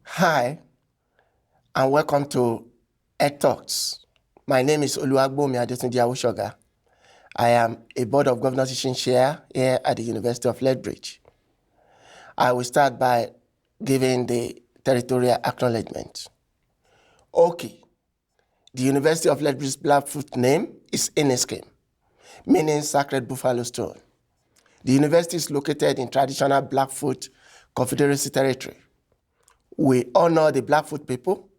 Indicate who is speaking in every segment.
Speaker 1: Hi, and welcome to Tedx Talks. My name is Oluwagbomi Adetunji Awoshoga. I am a Board of Governors teaching chair here at the University of Lethbridge. I will start by giving the territorial acknowledgement. Okay, the University of Lethbridge's Blackfoot name is Iniskim, meaning Sacred Buffalo Stone. The university is located in traditional Blackfoot Confederacy territory. We honor the Blackfoot people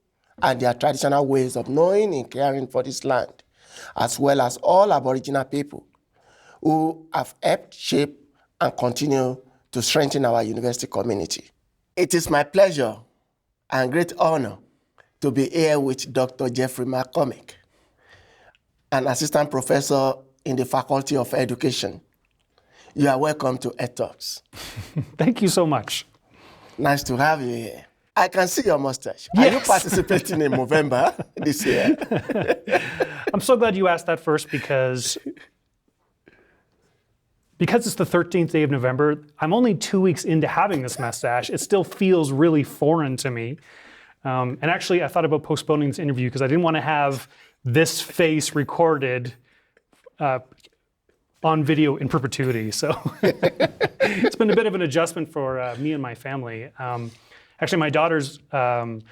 Speaker 1: and their traditional ways of knowing and caring for this land, as well as all Aboriginal people who have helped shape and continue to strengthen our university community. It is my pleasure and great honor to be here with Dr. Jeffrey MacCormack, an assistant professor in the Faculty of Education. You are welcome to Tedx Talks.
Speaker 2: Thank you so much.
Speaker 1: Nice to have you here. I can see your mustache.
Speaker 2: Yes.
Speaker 1: Are you participating in Movember this year?
Speaker 2: I'm so glad you asked that first because it's the 13th day of November. I'm only 2 weeks into having this mustache. It still feels really foreign to me. And actually, I thought about postponing this interview because I didn't want to have this face recorded on video in perpetuity. So it's been a bit of an adjustment for me and my family. Actually, my daughters, they've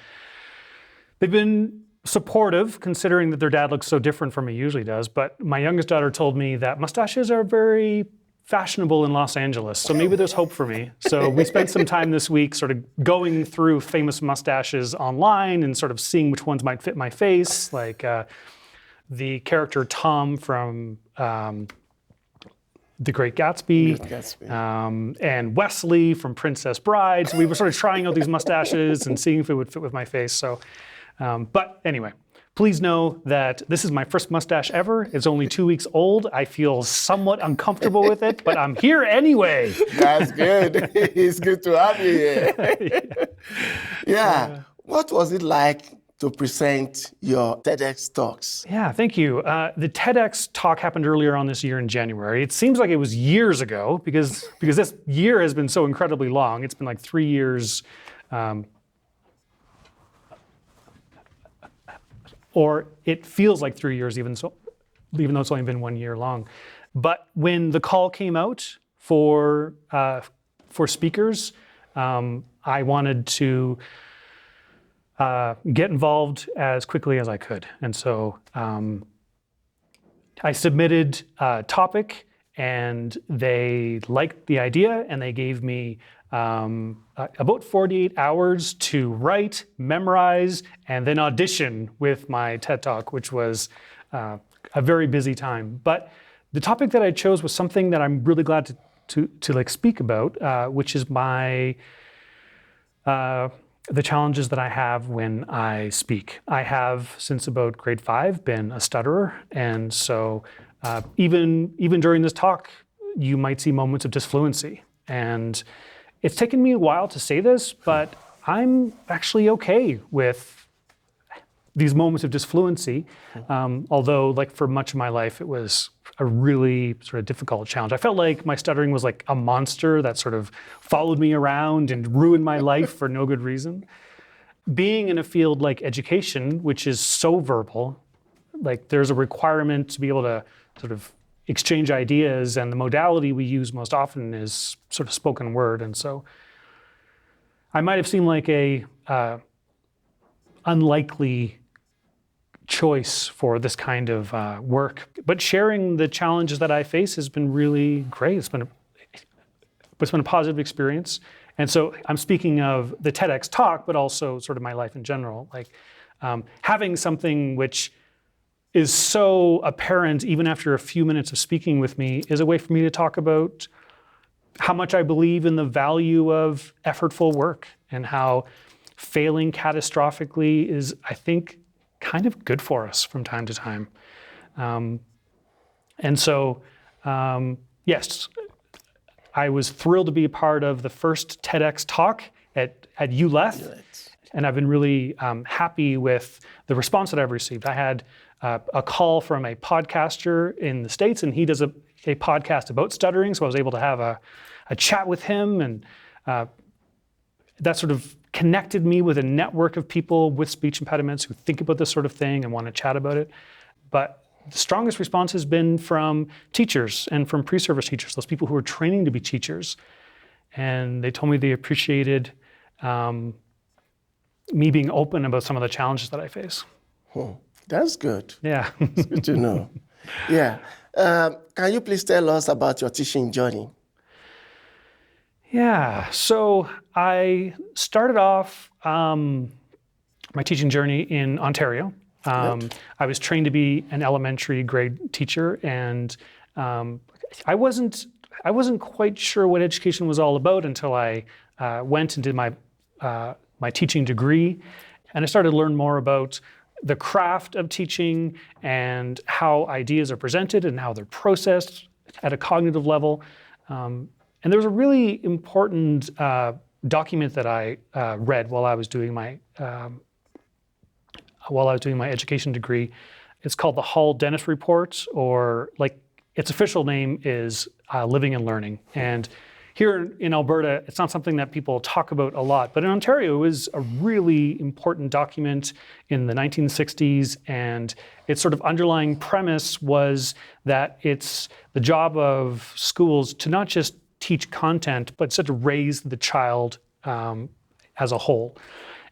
Speaker 2: been supportive considering that their dad looks so different from he usually does. But my youngest daughter told me that mustaches are very fashionable in Los Angeles. So maybe there's hope for me. So we spent some time this week sort of going through famous mustaches online and sort of seeing which ones might fit my face, like the character Tom from The Great Gatsby, and Wesley from Princess Bride. So we were sort of trying out these mustaches and seeing if it would fit with my face. So, but anyway, please know that this is my first mustache ever. It's only 2 weeks old. I feel somewhat uncomfortable with it, but I'm here anyway.
Speaker 1: That's good. It's good to have you here. Yeah. What was it like to present your TEDx talks?
Speaker 2: Yeah, thank you. The TEDx talk happened earlier on this year in January. It seems like it was years ago because this year has been so incredibly long. It's been like 3 years, or it feels like 3 years even though it's only been 1 year long. But when the call came out for speakers, I wanted to get involved as quickly as I could. And so I submitted a topic and they liked the idea and they gave me about 48 hours to write, memorize, and then audition with my TED Talk, which was a very busy time. But the topic that I chose was something that I'm really glad to like speak about, which is the challenges that I have when I speak. I have, since about grade 5, been a stutterer. And so even during this talk, you might see moments of disfluency. And it's taken me a while to say this, but I'm actually okay with these moments of disfluency. Although, like for much of my life, it was a really sort of difficult challenge. I felt like my stuttering was like a monster that sort of followed me around and ruined my life for no good reason. Being in a field like education, which is so verbal, like there's a requirement to be able to sort of exchange ideas, and the modality we use most often is sort of spoken word. And so I might have seemed like a unlikely choice for this kind of work. But sharing the challenges that I face has been really great. It's been a positive experience. And so I'm speaking of the TEDx talk, but also sort of my life in general. Like having something which is so apparent even after a few minutes of speaking with me is a way for me to talk about how much I believe in the value of effortful work and how failing catastrophically is, I think, kind of good for us from time to time. And so, yes, I was thrilled to be a part of the first TEDx talk at ULETH, and I've been really happy with the response that I've received. I had a call from a podcaster in the States, and he does a podcast about stuttering, so I was able to have a chat with him, and that sort of connected me with a network of people with speech impediments who think about this sort of thing and want to chat about it. But the strongest response has been from teachers and from pre-service teachers, those people who are training to be teachers. And they told me they appreciated me being open about some of the challenges that I face.
Speaker 1: Oh, that's good.
Speaker 2: Yeah.
Speaker 1: It's good to know. Yeah. Can you please tell us about your teaching journey?
Speaker 2: Yeah. So I started off my teaching journey in Ontario. I was trained to be an elementary grade teacher, and I wasn't quite sure what education was all about until I went and did my teaching degree, and I started to learn more about the craft of teaching and how ideas are presented and how they're processed at a cognitive level. And there was a really important document that I read while I was doing my education degree. It's called the Hall-Dennis Report, or like its official name is Living and Learning. And here in Alberta, it's not something that people talk about a lot, but in Ontario, it was a really important document in the 1960s, and its sort of underlying premise was that it's the job of schools to not just teach content, but to raise the child as a whole.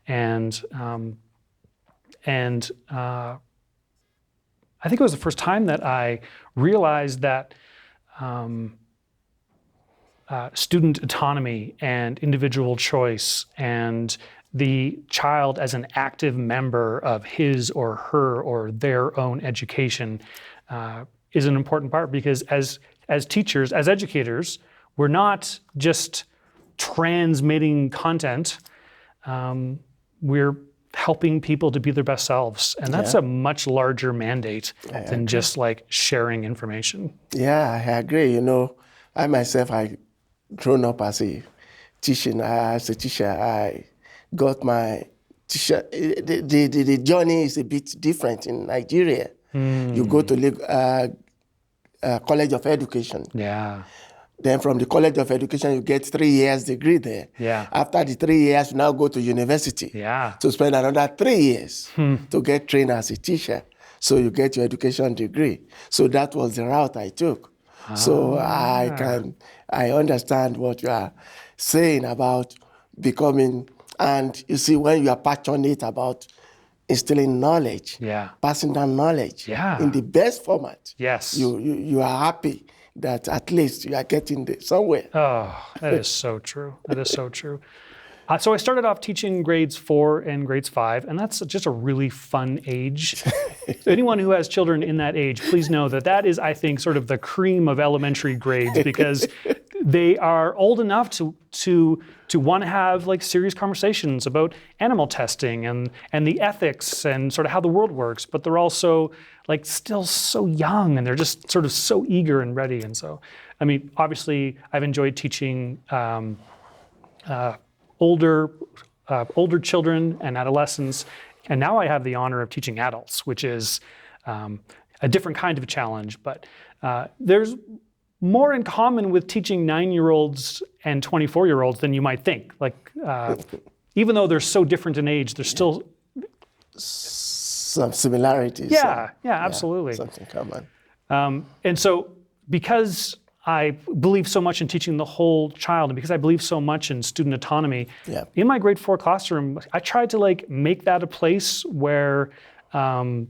Speaker 2: And I think it was the first time that I realized that student autonomy and individual choice and the child as an active member of his or her or their own education is an important part, because as teachers, as educators, we're not just transmitting content, we're helping people to be their best selves. And that's a much larger mandate than just like sharing information.
Speaker 1: Yeah, I agree. You know, I myself, I grown up as a teacher. I got my teacher. The journey is a bit different in Nigeria. You go to College of Education.
Speaker 2: Yeah.
Speaker 1: Then from the College of Education, you get 3 years degree there.
Speaker 2: Yeah.
Speaker 1: After the 3 years, you now go to university.
Speaker 2: Yeah.
Speaker 1: To spend another 3 years to get trained as a teacher. So you get your education degree. So that was the route I took. So I understand what you are saying about becoming, and you see, when you are passionate about instilling knowledge, passing down knowledge in the best format,
Speaker 2: yes,
Speaker 1: you are happy that at least you are getting there somewhere.
Speaker 2: Oh, that is so true. That is so true. So I started off teaching grades 4 and grades 5, and that's just a really fun age. Anyone who has children in that age, please know that that is, I think, sort of the cream of elementary grades, because they are old enough to want to have like serious conversations about animal testing and the ethics and sort of how the world works, but they're also like still so young, and they're just sort of so eager and ready. And so, I mean, obviously I've enjoyed teaching older children and adolescents, and now I have the honor of teaching adults, which is a different kind of challenge. But there's more in common with teaching 9-year-olds and 24-year-olds than you might think. Like, even though they're so different in age, there's still
Speaker 1: some similarities.
Speaker 2: Yeah, absolutely.
Speaker 1: Something common.
Speaker 2: And so, because I believe so much in teaching the whole child, and because I believe so much in student autonomy, in my grade 4 classroom, I tried to like make that a place where it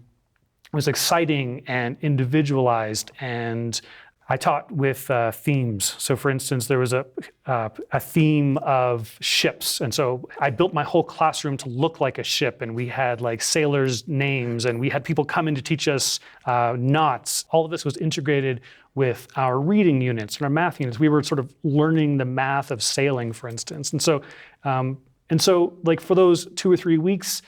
Speaker 2: was exciting and individualized, and I taught with themes. So for instance, there was a theme of ships. And so I built my whole classroom to look like a ship, and we had like sailors' names, and we had people come in to teach us knots. All of this was integrated with our reading units and our math units. We were sort of learning the math of sailing, for instance. And so like for those 2 or 3 weeks,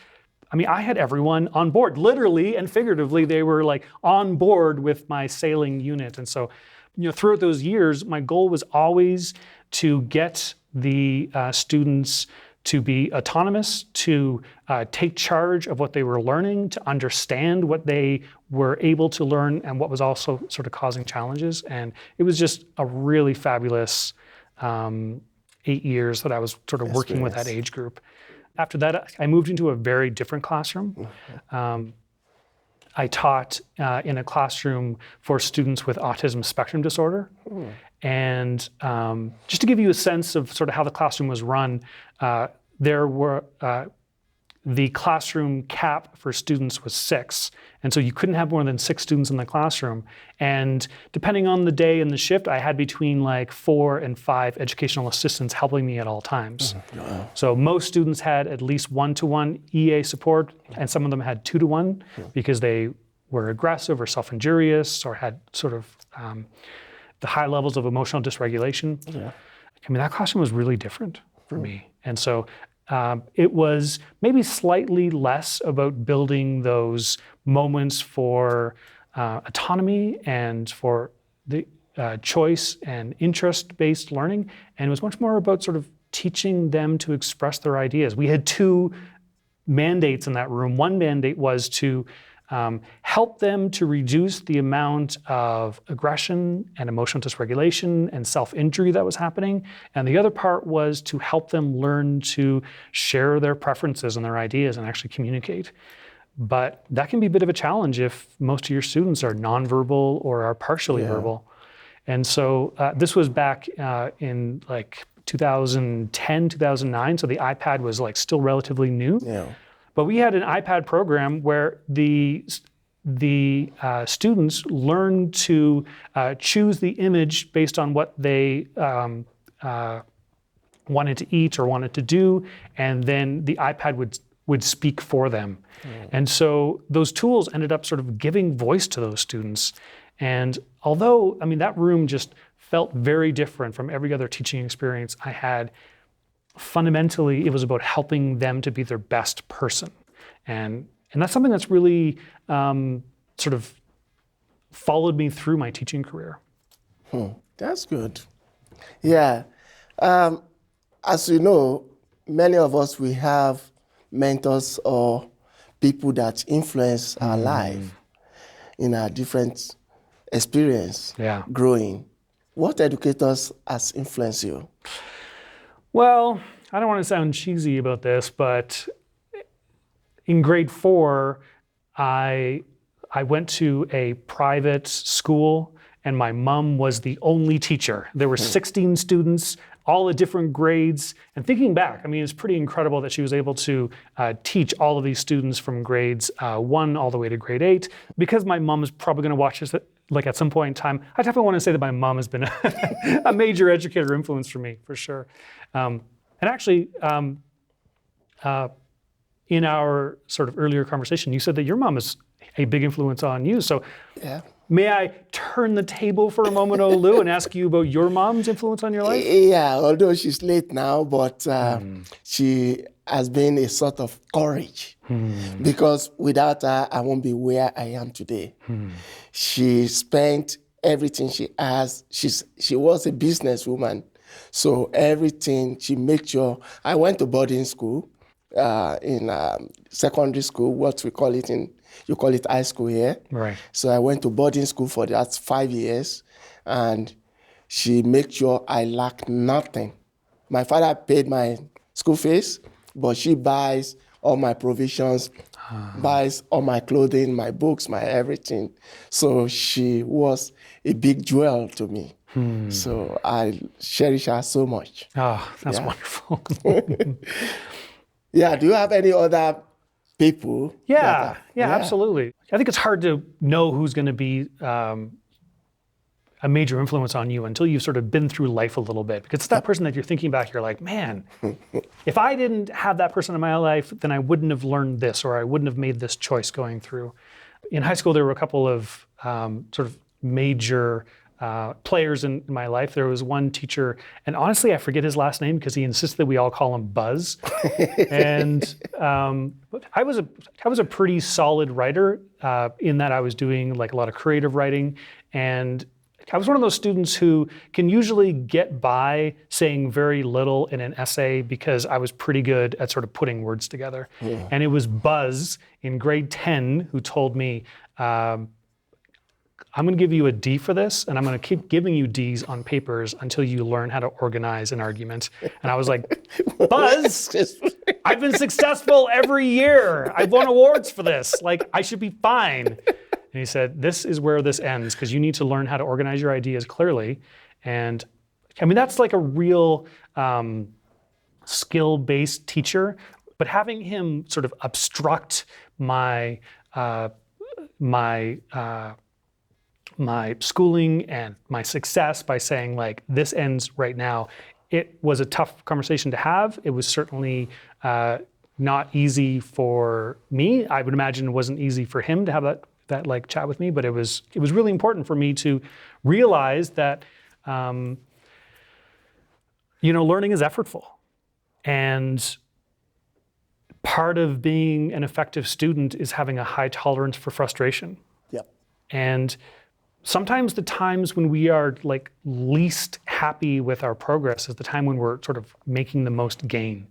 Speaker 2: I mean, I had everyone on board, literally and figuratively. They were like on board with my sailing unit. And so, you know, throughout those years, my goal was always to get the students to be autonomous, to take charge of what they were learning, to understand what they were able to learn and what was also sort of causing challenges. And it was just a really fabulous 8 years that I was sort of working with that age group. After that, I moved into a very different classroom. I taught in a classroom for students with autism spectrum disorder. And just to give you a sense of sort of how the classroom was run, there were the classroom cap for students was 6. And so you couldn't have more than 6 students in the classroom. And depending on the day and the shift, I had between like 4 and 5 educational assistants helping me at all times. Wow. So most students had at least 1-to-1 EA support, and some of them had 2-to-1 because they were aggressive or self-injurious or had sort of the high levels of emotional dysregulation. I mean, that classroom was really different for me. And so it was maybe slightly less about building those moments for autonomy and for the choice and interest-based learning, and it was much more about sort of teaching them to express their ideas. We had 2 mandates in that room. One mandate was to help them to reduce the amount of aggression and emotional dysregulation and self-injury that was happening. And the other part was to help them learn to share their preferences and their ideas and actually communicate. But that can be a bit of a challenge if most of your students are nonverbal or are partially verbal. And so this was back in like 2010, 2009. So the iPad was like still relatively new. But we had an iPad program where the students learned to choose the image based on what they wanted to eat or wanted to do, and then the iPad would speak for them. And so those tools ended up sort of giving voice to those students. And although, I mean, that room just felt very different from every other teaching experience I had, fundamentally, it was about helping them to be their best person. And that's something that's really sort of followed me through my teaching career.
Speaker 1: That's good. Yeah. As you know, many of us, we have mentors or people that influence our life in our different experience growing. What educators has influenced you?
Speaker 2: Well, I don't want to sound cheesy about this, but in grade 4, I went to a private school, and my mom was the only teacher. There were 16 students, all at different grades. And thinking back, I mean, it's pretty incredible that she was able to teach all of these students from grades 1 all the way to grade 8. Because my mom is probably going to watch this like at some point in time, I definitely want to say that my mom has been a major educator influence for me, for sure. And actually, in our sort of earlier conversation, you said that your mom is a big influence on you. So may I turn the table for a moment, Olu, and ask you about your mom's influence on your life?
Speaker 1: Yeah, although she's late now, but she has been a sort of courage. Because without her, I won't be where I am today. She spent everything she has. She was a businesswoman. So everything, she made sure. I went to boarding school in secondary school, what we call it you call it high school here.
Speaker 2: Right.
Speaker 1: So I went to boarding school for that 5 years, and she made sure I lacked nothing. My father paid my school fees, but she buys all my provisions, buys all my clothing, my books, my everything. So she was a big jewel to me. So I cherish her so much.
Speaker 2: Oh, that's wonderful.
Speaker 1: Yeah, do you have any other people?
Speaker 2: Yeah, absolutely. I think it's hard to know who's going to be a major influence on you until you've sort of been through life a little bit. Because it's that person that you're thinking back, you're like, man, if I didn't have that person in my life, then I wouldn't have learned this, or I wouldn't have made this choice going through. In high school, there were a couple of sort of major players in my life. There was one teacher, and honestly, I forget his last name because he insisted that we all call him Buzz. And I was a pretty solid writer in that I was doing like a lot of creative writing, and I was one of those students who can usually get by saying very little in an essay because I was pretty good at sort of putting words together. And it was Buzz in grade 10 who told me, I'm going to give you a D for this, and I'm going to keep giving you Ds on papers until you learn how to organize an argument. And I was like, Buzz, I've been successful every year. I've won awards for this. Like, I should be fine. And he said, this is where this ends, because you need to learn how to organize your ideas clearly. And I mean, that's like a real skill-based teacher, but having him sort of obstruct my schooling and my success by saying, like, this ends right now, it was a tough conversation to have. It was certainly not easy for me. I would imagine it wasn't easy for him to have that like chat with me, but it was really important for me to realize that learning is effortful. And part of being an effective student is having a high tolerance for frustration.
Speaker 1: Yep.
Speaker 2: And sometimes the times when we are like least happy with our progress is the time when we're sort of making the most gain.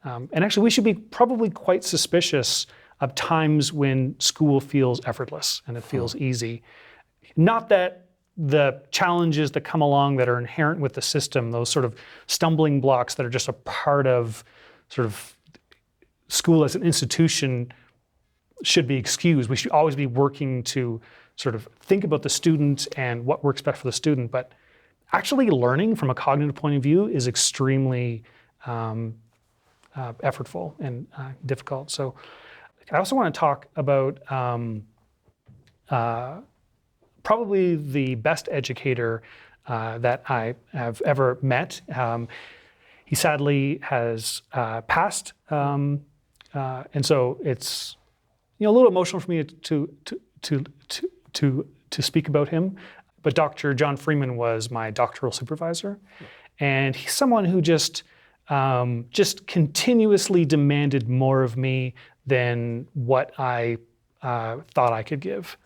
Speaker 2: And actually, we should be probably quite suspicious of times when school feels effortless and it feels easy. Not that the challenges that come along that are inherent with the system, those sort of stumbling blocks that are just a part of sort of school as an institution, should be excused. We should always be working to sort of think about the student and what works best for the student. But actually learning from a cognitive point of view is extremely effortful and difficult. So I also want to talk about probably the best educator that I have ever met. He sadly has passed, and so it's a little emotional for me to speak about him. But Dr. John Freeman was my doctoral supervisor, and he's someone who just continuously demanded more of me than what I thought I could give.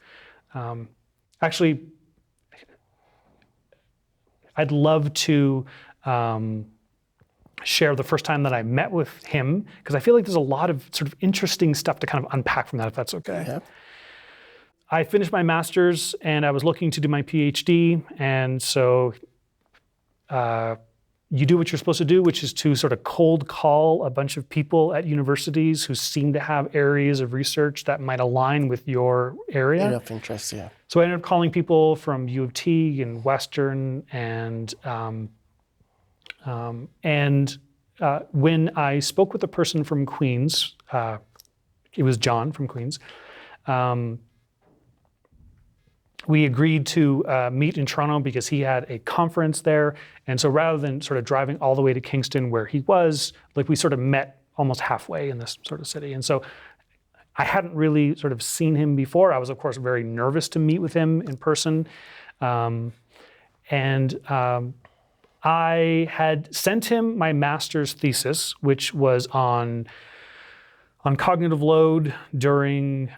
Speaker 2: Actually, I'd love to share the first time that I met with him, because I feel like there's a lot of sort of interesting stuff to kind of unpack from that, if that's okay.
Speaker 1: Yeah.
Speaker 2: I finished my master's and I was looking to do my PhD, and so you do what you're supposed to do, which is to sort of cold call a bunch of people at universities who seem to have areas of research that might align with your area.
Speaker 1: Area of interest, yeah.
Speaker 2: So I ended up calling people from U of T and Western, and when I spoke with a person from Queens, it was John from Queens, we agreed to meet in Toronto because he had a conference there. And so rather than sort of driving all the way to Kingston where he was, like, we sort of met almost halfway in this sort of city. And so I hadn't really sort of seen him before. I was, of course, very nervous to meet with him in person. I had sent him my master's thesis, which was on cognitive load during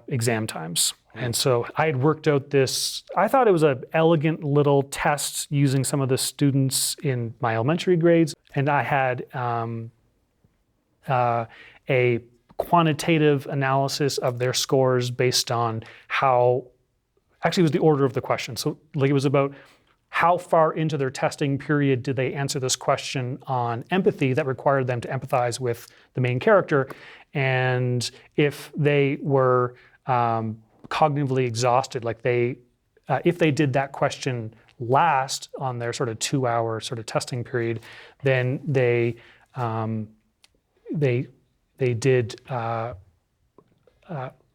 Speaker 2: exam times. And so I had worked out this, I thought it was an elegant little test using some of the students in my elementary grades. And I had a quantitative analysis of their scores based on how, actually it was the order of the question. So like, it was about how far into their testing period did they answer this question on empathy that required them to empathize with the main character. And if they were cognitively exhausted, like if they did that question last on their sort of 2-hour sort of testing period, then they did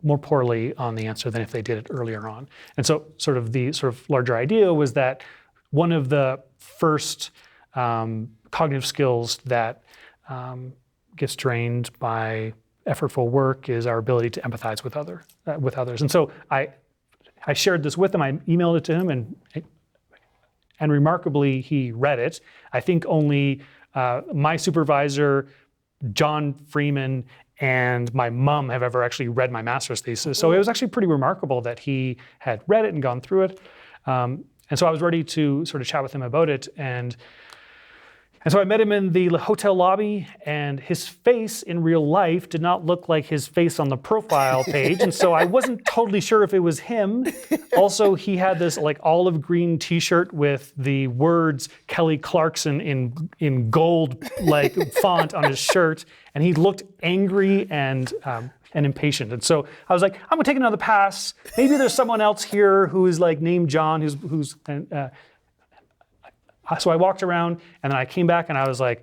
Speaker 2: more poorly on the answer than if they did it earlier on. And so sort of the sort of larger idea was that one of the first cognitive skills that gets drained by effortful work is our ability to empathize with others. And so I shared this with him. I emailed it to him, and remarkably, he read it. I think only my supervisor, John Freeman, and my mom have ever actually read my master's thesis. So it was actually pretty remarkable that he had read it and gone through it. And so I was ready to sort of chat with him about it. And And so I met him in the hotel lobby, and his face in real life did not look like his face on the profile page. And so I wasn't totally sure if it was him. Also, he had this like olive green t-shirt with the words Kelly Clarkson in gold like font on his shirt. And he looked angry and impatient. And so I was like, I'm gonna take another pass. Maybe there's someone else here who is like named John, so I walked around, and then I came back and I was like,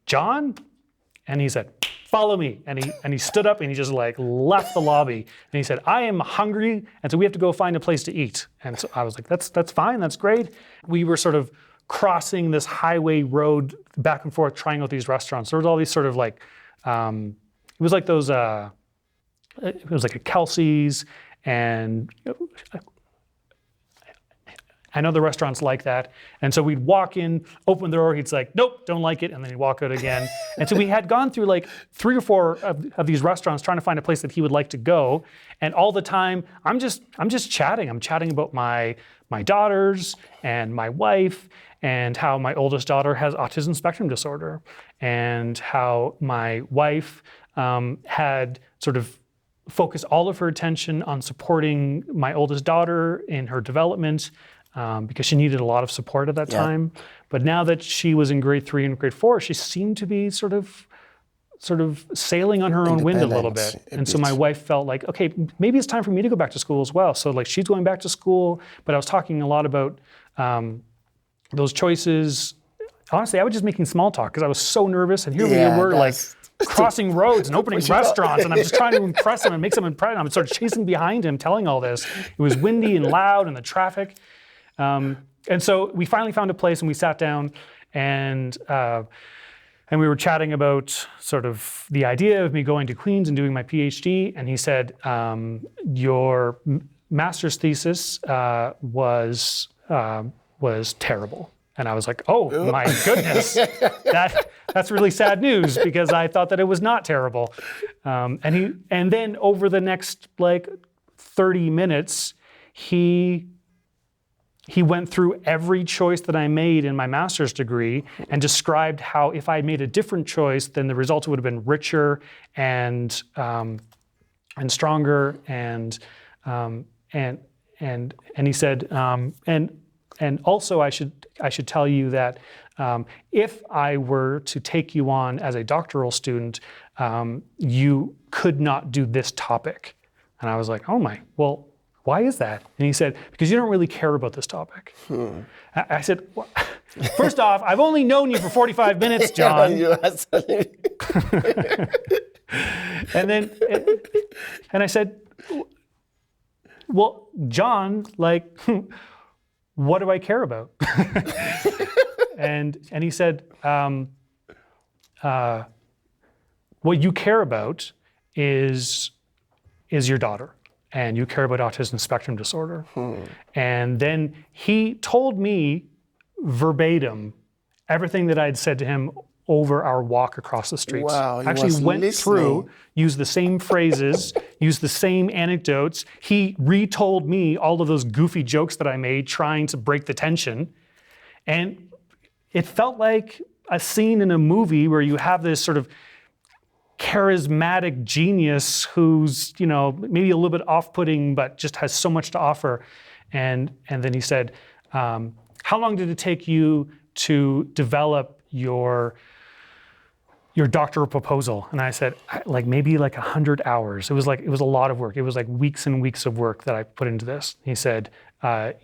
Speaker 2: John? And he said, follow me. And he stood up and he just like left the lobby. And he said, I am hungry, and so we have to go find a place to eat. And so I was like, that's fine, that's great. We were sort of crossing this highway road back and forth, trying out these restaurants. There was all these sort of like, it was like those, it was like a Kelsey's, and I know the restaurants like that. And so we'd walk in, open the door, he'd say, nope, don't like it, and then he'd walk out again. And so we had gone through like 3 or 4 of these restaurants trying to find a place that he would like to go. And all the time, I'm just chatting. I'm chatting about my daughters and my wife, and how my oldest daughter has autism spectrum disorder, and how my wife had sort of focused all of her attention on supporting my oldest daughter in her development, because she needed a lot of support at that time. But now that she was in grade 3 and grade 4, she seemed to be sort of sailing on her own wind a little bit. And so my wife felt like, okay, maybe it's time for me to go back to school as well. So like she's going back to school, but I was talking a lot about those choices. Honestly, I was just making small talk because I was so nervous. And here we were like crossing roads and opening restaurants, and I'm just trying to impress him and make some impression. I'm sort of chasing behind him, telling all this. It was windy and loud and the traffic. And so we finally found a place, and we sat down, and we were chatting about sort of the idea of me going to Queen's and doing my PhD. And he said, your master's thesis was terrible. And I was like, oh my goodness, that's really sad news, because I thought that it was not terrible. And then over the next like 30 minutes, he went through every choice that I made in my master's degree and described how if I made a different choice, then the results would have been richer and stronger. And he said, and also I should tell you that if I were to take you on as a doctoral student, you could not do this topic. And I was like, oh my, well, why is that? And he said, because you don't really care about this topic. I said, well, first off, I've only known you for 45 minutes, John. And I said, well, John, like, what do I care about? and he said, what you care about is your daughter. And you care about autism spectrum disorder. And then he told me verbatim everything that I'd said to him over our walk across the streets.
Speaker 1: Wow, he
Speaker 2: actually
Speaker 1: was
Speaker 2: went
Speaker 1: listening.
Speaker 2: through, used the same phrases, used the same anecdotes. He retold me all of those goofy jokes that I made trying to break the tension. And it felt like a scene in a movie where you have this sort of charismatic genius who's, you know, maybe a little bit off-putting, but just has so much to offer. And then he said, how long did it take you to develop your doctoral proposal? And I said, like maybe like 100 hours. It was a lot of work. It was like weeks and weeks of work that I put into this. He said,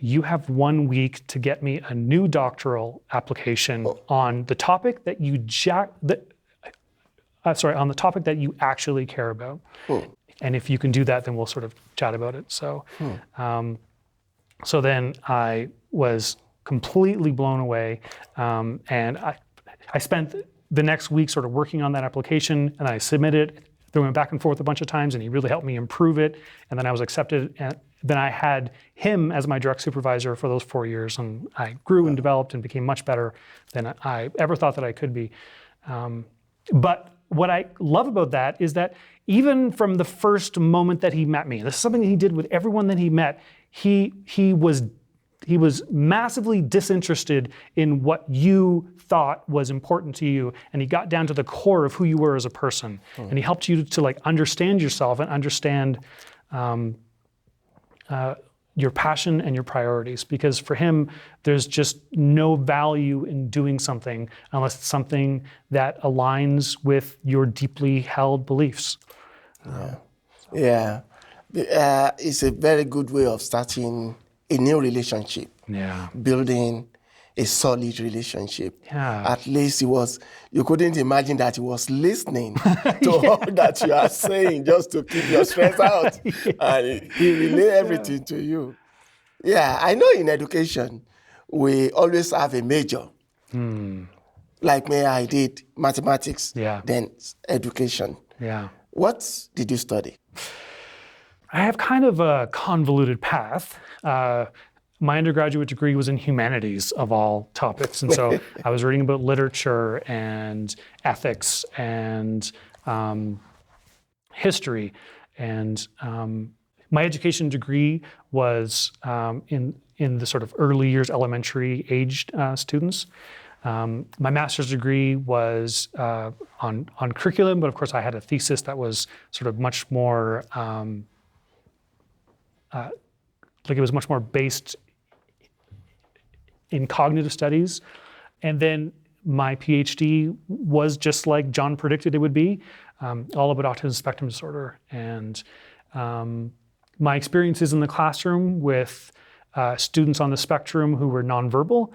Speaker 2: you have 1 week to get me a new doctoral application on the topic that you on the topic that you actually care about. And if you can do that, then we'll sort of chat about it. So, so then I was completely blown away. And I spent the next week sort of working on that application, and I submitted it. Then we went back and forth a bunch of times, and he really helped me improve it. And then I was accepted. And then I had him as my direct supervisor for those 4 years. And I grew and developed and became much better than I ever thought that I could be. But what I love about that is that even from the first moment that he met me, this is something that he did with everyone that he met, he was massively disinterested in what you thought was important to you, and he got down to the core of who you were as a person, and he helped you to like understand yourself and understand your passion and your priorities. Because for him, there's just no value in doing something unless it's something that aligns with your deeply held beliefs.
Speaker 1: It's a very good way of starting a new relationship.
Speaker 2: Yeah.
Speaker 1: Building a solid relationship.
Speaker 2: Yeah.
Speaker 1: At least you couldn't imagine that he was listening to all that you are saying just to keep your stress out. And he relay everything to you. Yeah, I know in education, we always have a major. Like me, I did mathematics, then education.
Speaker 2: Yeah.
Speaker 1: What did you study?
Speaker 2: I have kind of a convoluted path. My undergraduate degree was in humanities of all topics. And so I was reading about literature and ethics and history. And my education degree was in the sort of early years, elementary aged students. My master's degree was on curriculum, but of course I had a thesis that was sort of much more, it was much more based in cognitive studies. And then my PhD was just like John predicted it would be, all about autism spectrum disorder. And my experiences in the classroom with students on the spectrum who were nonverbal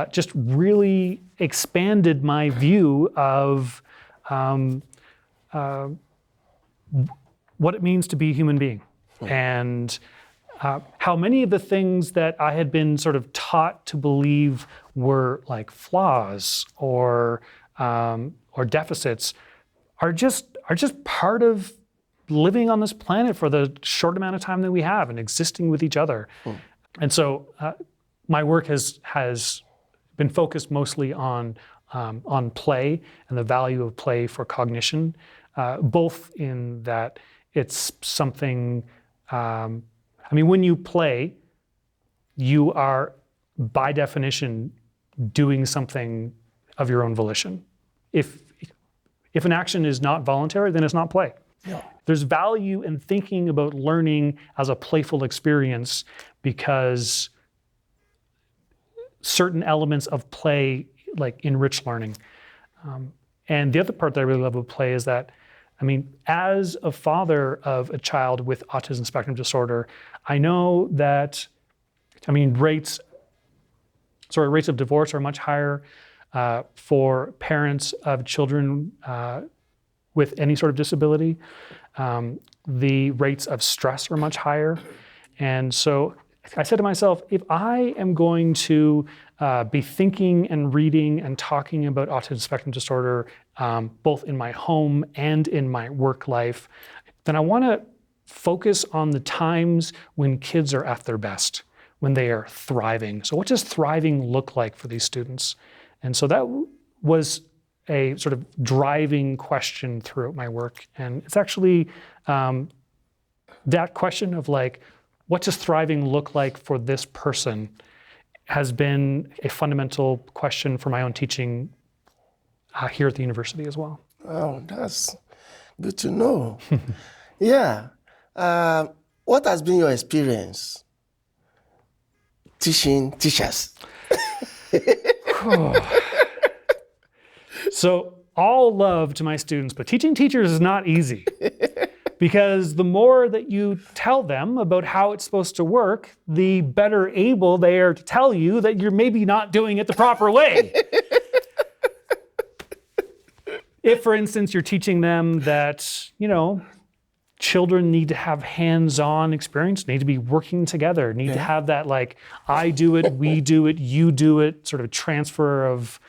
Speaker 2: just really expanded my view of what it means to be a human being. And how many of the things that I had been sort of taught to believe were like flaws or deficits are just part of living on this planet for the short amount of time that we have and existing with each other. And so my work has been focused mostly on play and the value of play for cognition, both in that it's something. When you play, you are, by definition, doing something of your own volition. If an action is not voluntary, then it's not play.
Speaker 1: Yeah.
Speaker 2: There's value in thinking about learning as a playful experience because certain elements of play like enrich learning. And the other part that I really love about play is that, as a father of a child with autism spectrum disorder, I know that, rates of divorce are much higher for parents of children with any sort of disability. The rates of stress are much higher. And so I said to myself, if I am going to be thinking and reading and talking about autism spectrum disorder, both in my home and in my work life, then I want to focus on the times when kids are at their best, when they are thriving. So what does thriving look like for these students? And so that was a sort of driving question throughout my work. And it's actually that question of like, what does thriving look like for this person has been a fundamental question for my own teaching here at the university as well.
Speaker 1: Oh, that's good to know. Yeah. What has been your experience teaching teachers?
Speaker 2: So all love to my students, but teaching teachers is not easy. Because the more that you tell them about how it's supposed to work, the better able they are to tell you that you're maybe not doing it the proper way. If, for instance, you're teaching them that, children need to have hands-on experience, need to be working together, need to have that like, I do it, we do it, you do it, sort of transfer of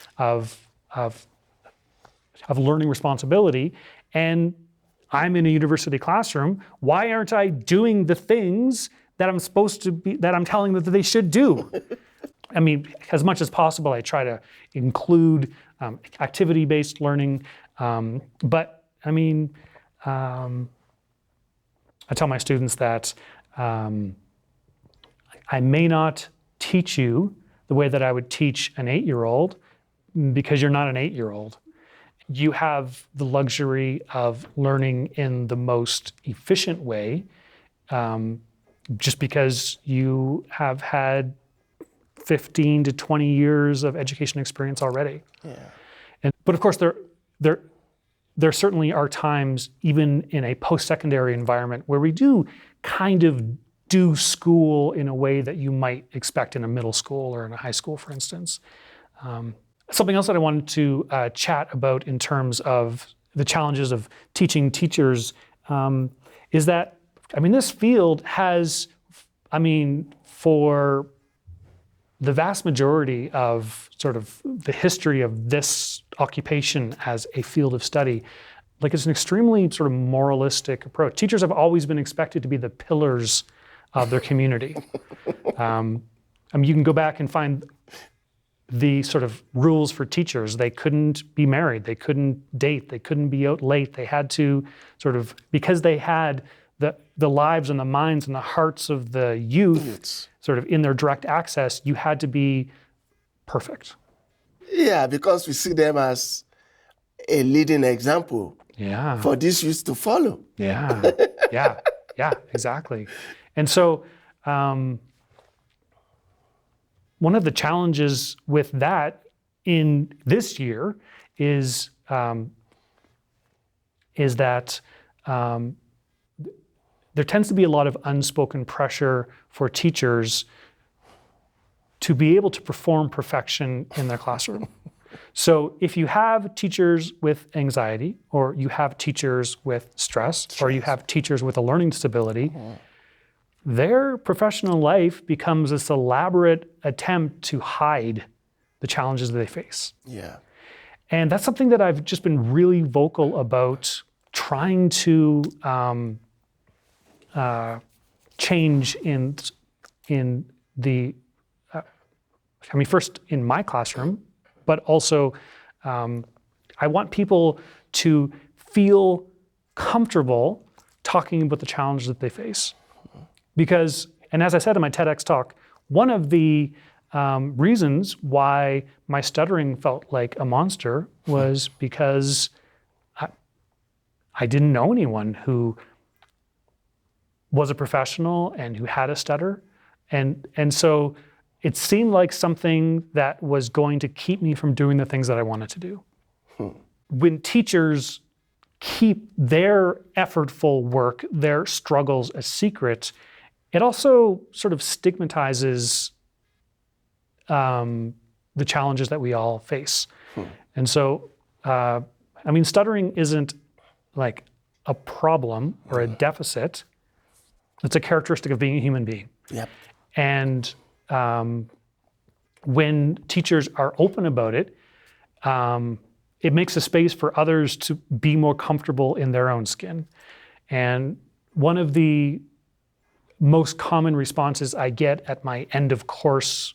Speaker 2: learning responsibility. And I'm in a university classroom. Why aren't I doing the things that I'm supposed to be, that I'm telling them that they should do? As much as possible, I try to include activity-based learning. But I tell my students that I may not teach you the way that I would teach an 8-year-old, because you're not an 8-year-old. You have the luxury of learning in the most efficient way, just because you have had 15 to 20 years of education experience already.
Speaker 1: Yeah.
Speaker 2: But of course, there certainly are times, even in a post-secondary environment, where we do kind of do school in a way that you might expect in a middle school or in a high school, for instance. Something else that I wanted to chat about in terms of the challenges of teaching teachers is that, this field has, for the vast majority of sort of the history of this occupation as a field of study, it's an extremely sort of moralistic approach. Teachers have always been expected to be the pillars of their community. You can go back and find the sort of rules for teachers. They couldn't be married, they couldn't date, they couldn't be out late. They had to sort of, because they had the lives and the minds and the hearts of the youth sort of in their direct access, you had to be perfect.
Speaker 1: Yeah, because we see them as a leading example for these youth to follow.
Speaker 2: Yeah, exactly. And so one of the challenges with that in this year is that there tends to be a lot of unspoken pressure for teachers to be able to perform perfection in their classroom. So if you have teachers with anxiety, or you have teachers with stress, or you have teachers with a learning disability, their professional life becomes this elaborate attempt to hide the challenges that they face.
Speaker 1: Yeah.
Speaker 2: And that's something that I've just been really vocal about trying to change in the, first in my classroom, but also I want people to feel comfortable talking about the challenges that they face. Because, and as I said in my Tedx Talk, one of the reasons why my stuttering felt like a monster was because I didn't know anyone who was a professional and who had a stutter. And so it seemed like something that was going to keep me from doing the things that I wanted to do. When teachers keep their effortful work, their struggles a secret, it also sort of stigmatizes the challenges that we all face. And so, stuttering isn't like a problem or a deficit. It's a characteristic of being a human being.
Speaker 1: Yep.
Speaker 2: And when teachers are open about it, it makes a space for others to be more comfortable in their own skin. And one of the most common responses I get at my end of course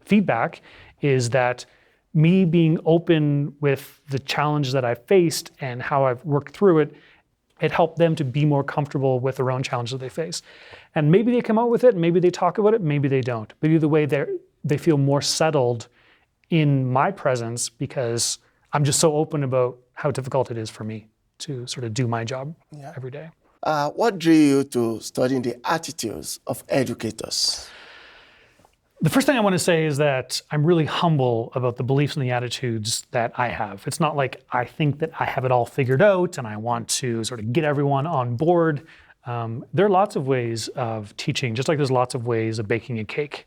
Speaker 2: feedback is that me being open with the challenge that I faced and how I've worked through it, it helped them to be more comfortable with their own challenges that they face. And maybe they come out with it, maybe they talk about it, maybe they don't. But either way, they feel more settled in my presence because I'm just so open about how difficult it is for me to sort of do my job every day.
Speaker 1: What drew you to studying the attitudes of educators?
Speaker 2: The first thing I want to say is that I'm really humble about the beliefs and the attitudes that I have. It's not like I think that I have it all figured out and I want to sort of get everyone on board. There are lots of ways of teaching, just like there's lots of ways of baking a cake.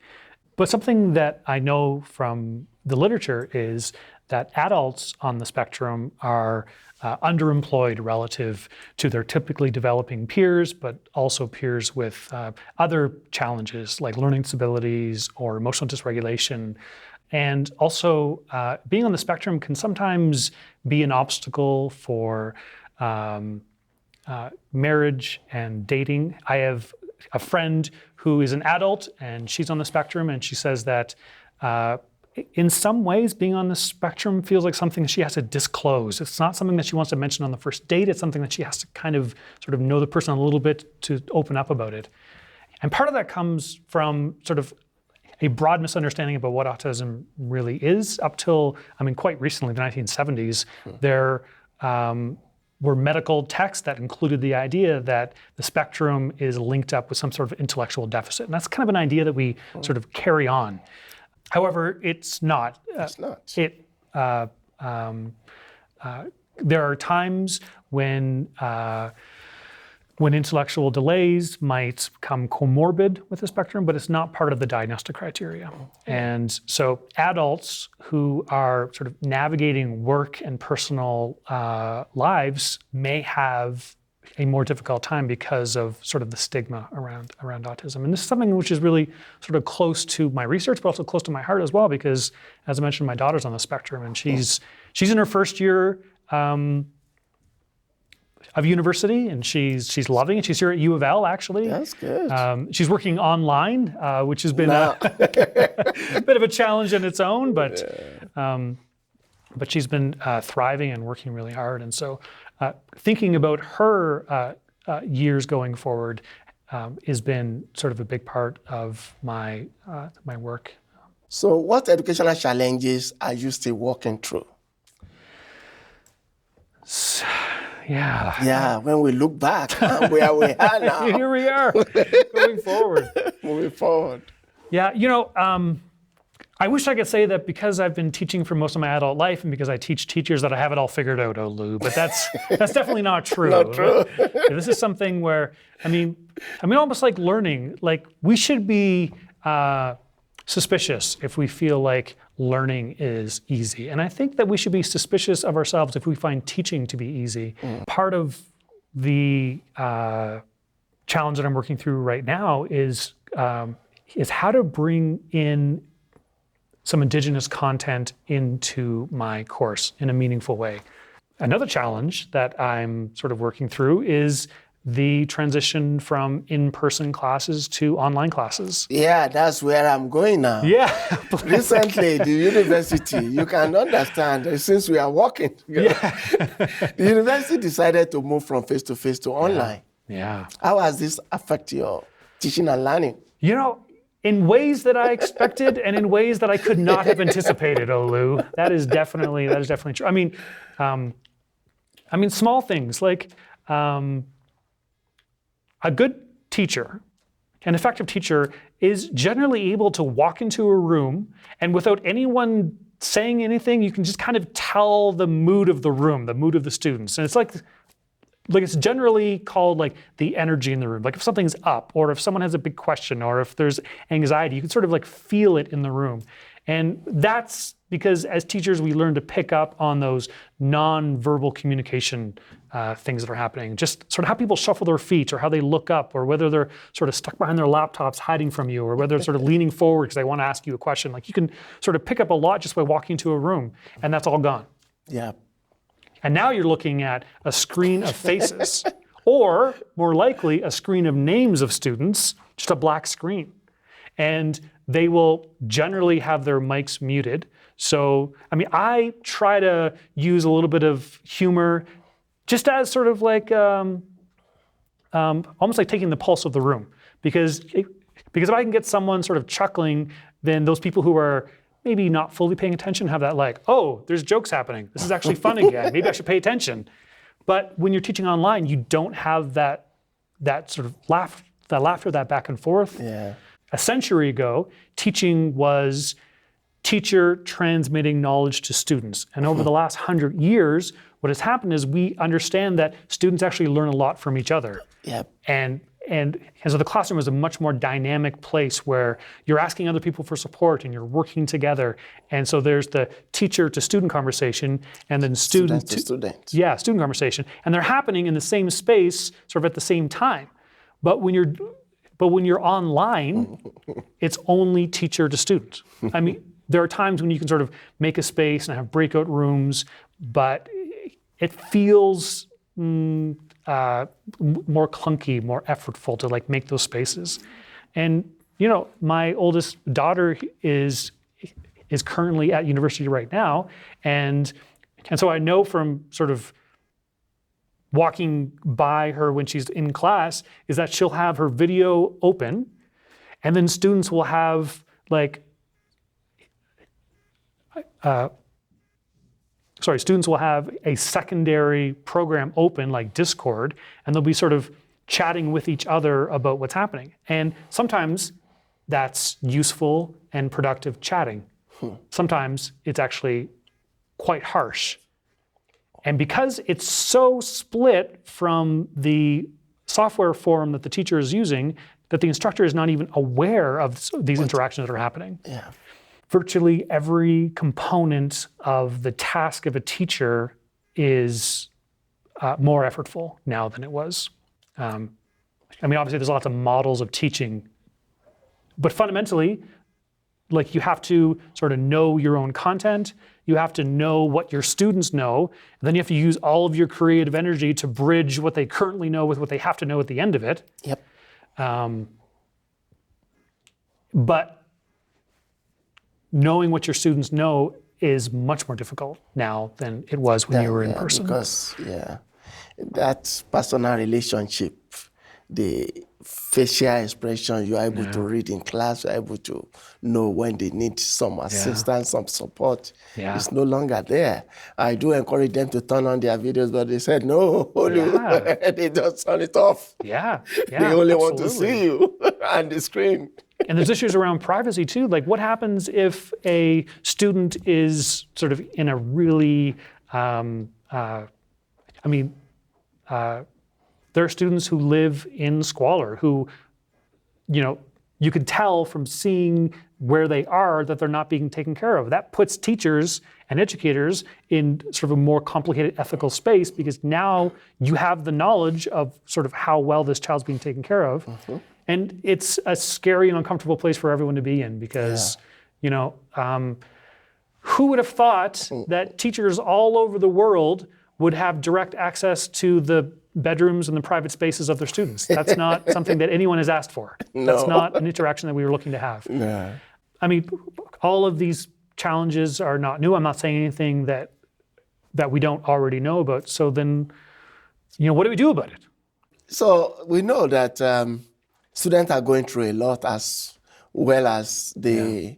Speaker 2: But something that I know from the literature is that adults on the spectrum are underemployed relative to their typically developing peers, but also peers with other challenges like learning disabilities or emotional dysregulation. And also being on the spectrum can sometimes be an obstacle for marriage and dating. I have a friend who is an adult and she's on the spectrum, and she says that in some ways, being on the spectrum feels like something she has to disclose. It's not something that she wants to mention on the first date. It's something that she has to kind of sort of know the person a little bit to open up about it. And part of that comes from sort of a broad misunderstanding about what autism really is. Up till, quite recently, the 1970s, there were medical texts that included the idea that the spectrum is linked up with some sort of intellectual deficit. And that's kind of an idea that we sort of carry on. However, it's not.
Speaker 1: It's not.
Speaker 2: There are times when intellectual delays might come comorbid with the spectrum, but it's not part of the diagnostic criteria. And so adults who are sort of navigating work and personal lives may have a more difficult time because of sort of the stigma around autism. And this is something which is really sort of close to my research, but also close to my heart as well, because as I mentioned, my daughter's on the spectrum, and she's in her first year of university, and she's loving it. She's here at U of L, actually.
Speaker 1: That's good.
Speaker 2: She's working online, which has been a bit of a challenge in its own, but she's been thriving and working really hard. And so thinking about her years going forward has been sort of a big part of my work.
Speaker 1: So what educational challenges are you still working through?
Speaker 2: Yeah,
Speaker 1: when we look back where we are now.
Speaker 2: Here we are, going forward.
Speaker 1: Moving forward.
Speaker 2: Yeah, I wish I could say that because I've been teaching for most of my adult life and because I teach teachers that I have it all figured out, Olu, but that's definitely not true.
Speaker 1: Not true.
Speaker 2: This is something where, almost like learning, like we should be suspicious if we feel like learning is easy. And I think that we should be suspicious of ourselves if we find teaching to be easy. Part of the challenge that I'm working through right now is how to bring in some Indigenous content into my course in a meaningful way. Another challenge that I'm sort of working through is the transition from in-person classes to online classes.
Speaker 1: Yeah, that's where I'm going now.
Speaker 2: Yeah.
Speaker 1: Recently, the university, you can understand, since we are working together, the university decided to move from face-to-face to online.
Speaker 2: Yeah.
Speaker 1: How has this affected your teaching and learning?
Speaker 2: In ways that I expected and in ways that I could not have anticipated, Olu. That is definitely true. Small things like a good teacher, an effective teacher, is generally able to walk into a room and without anyone saying anything, you can just kind of tell the mood of the room, the mood of the students. And it's like it's generally called like the energy in the room. Like if something's up, or if someone has a big question, or if there's anxiety, you can sort of like feel it in the room. And that's because as teachers, we learn to pick up on those non-verbal communication things that are happening. Just sort of how people shuffle their feet, or how they look up, or whether they're sort of stuck behind their laptops hiding from you, or whether they're sort of leaning forward because they want to ask you a question. Like you can sort of pick up a lot just by walking into a room, and that's all gone.
Speaker 1: Yeah.
Speaker 2: And now you're looking at a screen of faces, or more likely a screen of names of students, just a black screen. And they will generally have their mics muted. So, I try to use a little bit of humor just as sort of like, almost like taking the pulse of the room. Because if I can get someone sort of chuckling, then those people who are maybe not fully paying attention have that like, oh, there's jokes happening. This is actually fun again. Maybe I should pay attention. But when you're teaching online, you don't have that sort of laughter, that back and forth.
Speaker 1: Yeah.
Speaker 2: A century ago, teaching was teacher transmitting knowledge to students. And over the last 100 years, what has happened is we understand that students actually learn a lot from each other.
Speaker 1: Yep.
Speaker 2: And so the classroom is a much more dynamic place where you're asking other people for support and you're working together. And so there's the teacher to student conversation, and then student
Speaker 1: to student.
Speaker 2: Yeah, student conversation. And they're happening in the same space, sort of at the same time. But when you're online, it's only teacher to student. There are times when you can sort of make a space and have breakout rooms, but it feels more clunky, more effortful to like make those spaces. And my oldest daughter is currently at university right now, and so I know from sort of walking by her when she's in class is that she'll have her video open, and then students will have students will have a secondary program open like Discord, and they'll be sort of chatting with each other about what's happening. And sometimes that's useful and productive chatting. Sometimes it's actually quite harsh. And because it's so split from the software form that the teacher is using, that the instructor is not even aware of these interactions that are happening.
Speaker 1: Yeah.
Speaker 2: Virtually every component of the task of a teacher is more effortful now than it was. Obviously there's lots of models of teaching, but fundamentally, you have to sort of know your own content, you have to know what your students know, and then you have to use all of your creative energy to bridge what they currently know with what they have to know at the end of it.
Speaker 1: Yep.
Speaker 2: But knowing what your students know is much more difficult now than it was when you were in person.
Speaker 1: Because, that personal relationship, the facial expression you're able to read in class, you're able to know when they need some assistance, some support. It's no longer there. I do encourage them to turn on their videos, but they said, no, they just turn it off.
Speaker 2: They
Speaker 1: only want to see you and the screen.
Speaker 2: And there's issues around privacy too. Like what happens if a student is sort of in a really, there are students who live in squalor who, you could tell from seeing where they are that they're not being taken care of. That puts teachers and educators in sort of a more complicated ethical space because now you have the knowledge of sort of how well this child's being taken care of. And it's a scary and uncomfortable place for everyone to be in because, who would have thought that teachers all over the world would have direct access to the bedrooms and the private spaces of their students? That's not something that anyone has asked for. That's not an interaction that we were looking to have. All of these challenges are not new. I'm not saying anything that we don't already know about. So then, what do we do about it?
Speaker 1: So we know that students are going through a lot as well as the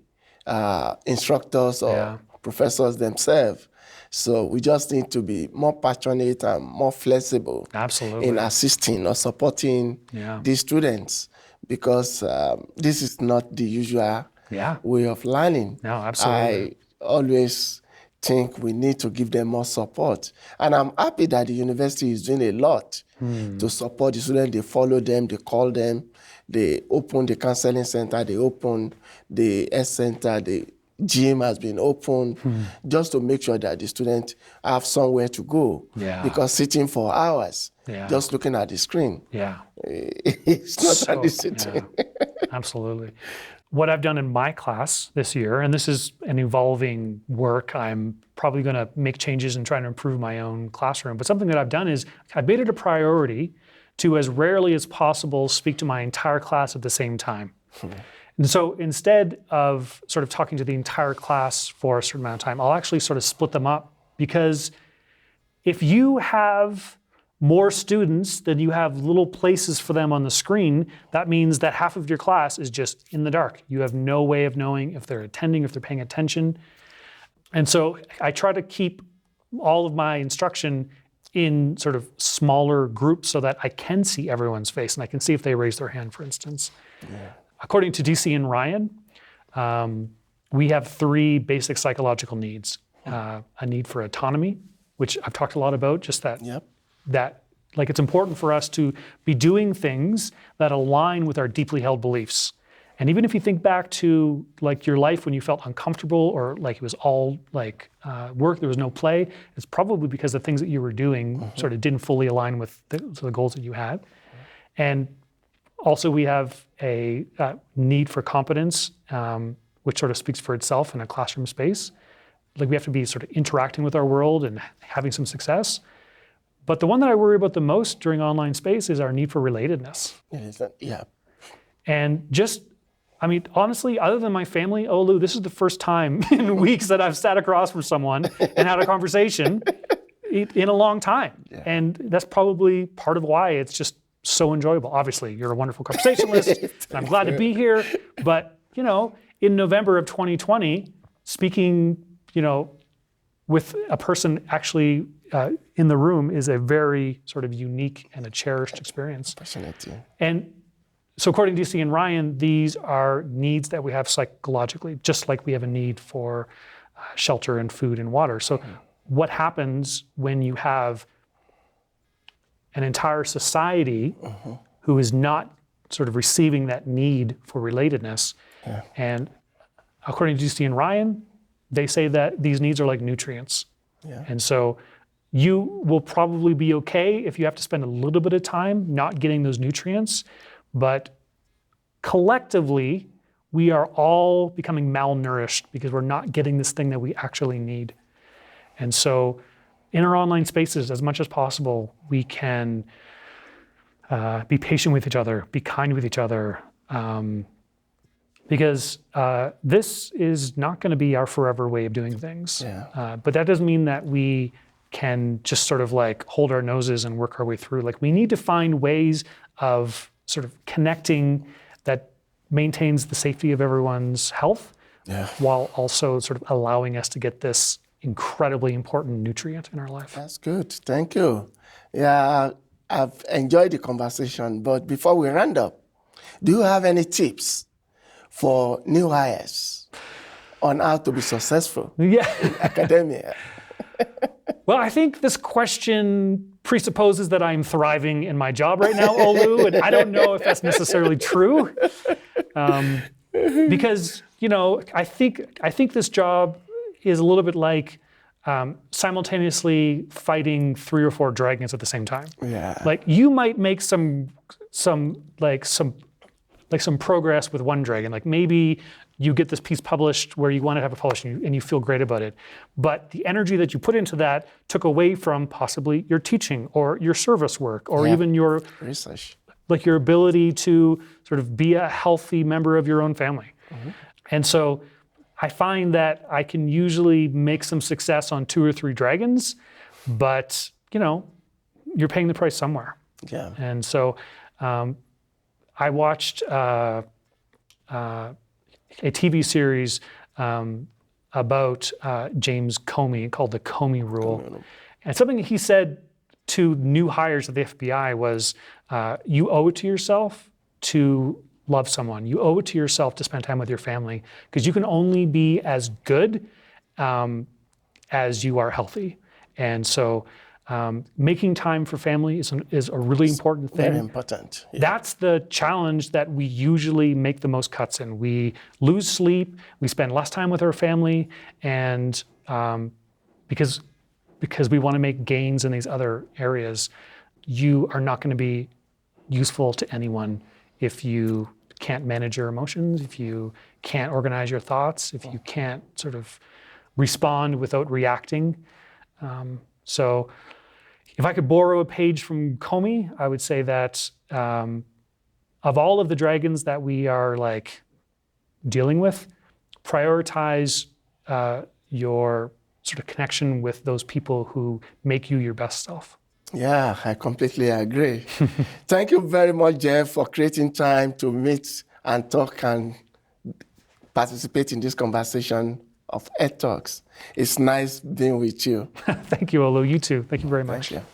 Speaker 1: instructors or professors themselves. So we just need to be more passionate and more flexible in assisting or supporting these students because this is not the usual way of learning.
Speaker 2: No, absolutely.
Speaker 1: I always think we need to give them more support. And I'm happy that the university is doing a lot to support the students. They follow them, they call them, they open the counseling center, they open the S center, the gym has been opened just to make sure that the students have somewhere to go. Because sitting for hours, just looking at the screen, it's not sitting.
Speaker 2: Absolutely. What I've done in my class this year, and this is an evolving work, I'm probably going to make changes and try to improve my own classroom, but something that I've done is I've made it a priority to as rarely as possible speak to my entire class at the same time. And so instead of sort of talking to the entire class for a certain amount of time, I'll actually sort of split them up because if you have more students than you have little places for them on the screen, that means that half of your class is just in the dark. You have no way of knowing if they're attending, if they're paying attention. And so I try to keep all of my instruction in sort of smaller groups so that I can see everyone's face and I can see if they raise their hand, for instance. According to DC and Ryan, we have 3 basic psychological needs. A need for autonomy, which I've talked a lot about, just that it's important for us to be doing things that align with our deeply held beliefs. And even if you think back to your life when you felt uncomfortable or it was all work, there was no play, it's probably because the things that you were doing sort of didn't fully align with the goals that you had. And also we have a need for competence, which sort of speaks for itself in a classroom space. We have to be sort of interacting with our world and having some success. But the one that I worry about the most during online space is our need for relatedness. And honestly, other than my family, Olu, this is the first time in weeks that I've sat across from someone and had a conversation, in a long time. And that's probably part of why it's just so enjoyable. Obviously, you're a wonderful conversationalist, and I'm glad to be here. But, in November of 2020, speaking, with a person actually in the room is a very sort of unique and a cherished experience.
Speaker 1: Fascinating.
Speaker 2: And so according to DC and Ryan, these are needs that we have psychologically, just like we have a need for shelter and food and water. So what happens when you have an entire society who is not sort of receiving that need for relatedness? And according to DC and Ryan, they say that these needs are like nutrients. And so you will probably be okay if you have to spend a little bit of time not getting those nutrients, but collectively, we are all becoming malnourished because we're not getting this thing that we actually need. And so in our online spaces, as much as possible, we can be patient with each other, be kind with each other, because this is not going to be our forever way of doing things. But that doesn't mean that we can just sort of like hold our noses and work our way through. Like, we need to find ways of sort of connecting that maintains the safety of everyone's health, while also sort of allowing us to get this incredibly important nutrient in our life.
Speaker 1: That's good. Thank you. Yeah, I've enjoyed the conversation, but before we round up, do you have any tips for new hires on how to be successful in academia?
Speaker 2: Well, I think this question presupposes that I'm thriving in my job right now, Olu, and I don't know if that's necessarily true, because I think this job is a little bit like simultaneously fighting 3 or 4 dragons at the same time. Like, you might make some progress with one dragon. Like, maybe you get this piece published where you want to have it published and you feel great about it. But the energy that you put into that took away from possibly your teaching or your service work or even your
Speaker 1: research,
Speaker 2: like your ability to sort of be a healthy member of your own family. And so I find that I can usually make some success on 2 or 3 dragons, but you're paying the price somewhere. And so I watched a TV series about James Comey called the Comey Rule. And something he said to new hires at the FBI was, you owe it to yourself to love someone. You owe it to yourself to spend time with your family, because you can only be as good as you are healthy. And so making time for family is a really important thing.
Speaker 1: Very important.
Speaker 2: That's the challenge that we usually make the most cuts in. We lose sleep, we spend less time with our family, and because we want to make gains in these other areas, you are not going to be useful to anyone if you can't manage your emotions, if you can't organize your thoughts, if you can't sort of respond without reacting. So if I could borrow a page from Comey, I would say that of all of the dragons that we are like dealing with, prioritize your sort of connection with those people who make you your best self.
Speaker 1: Yeah, I completely agree. Thank you very much, Jeff, for creating time to meet and talk and participate in this conversation of Talks. It's nice being with you.
Speaker 2: Thank you, Olu. You too. Thank you very much.
Speaker 1: Thank you.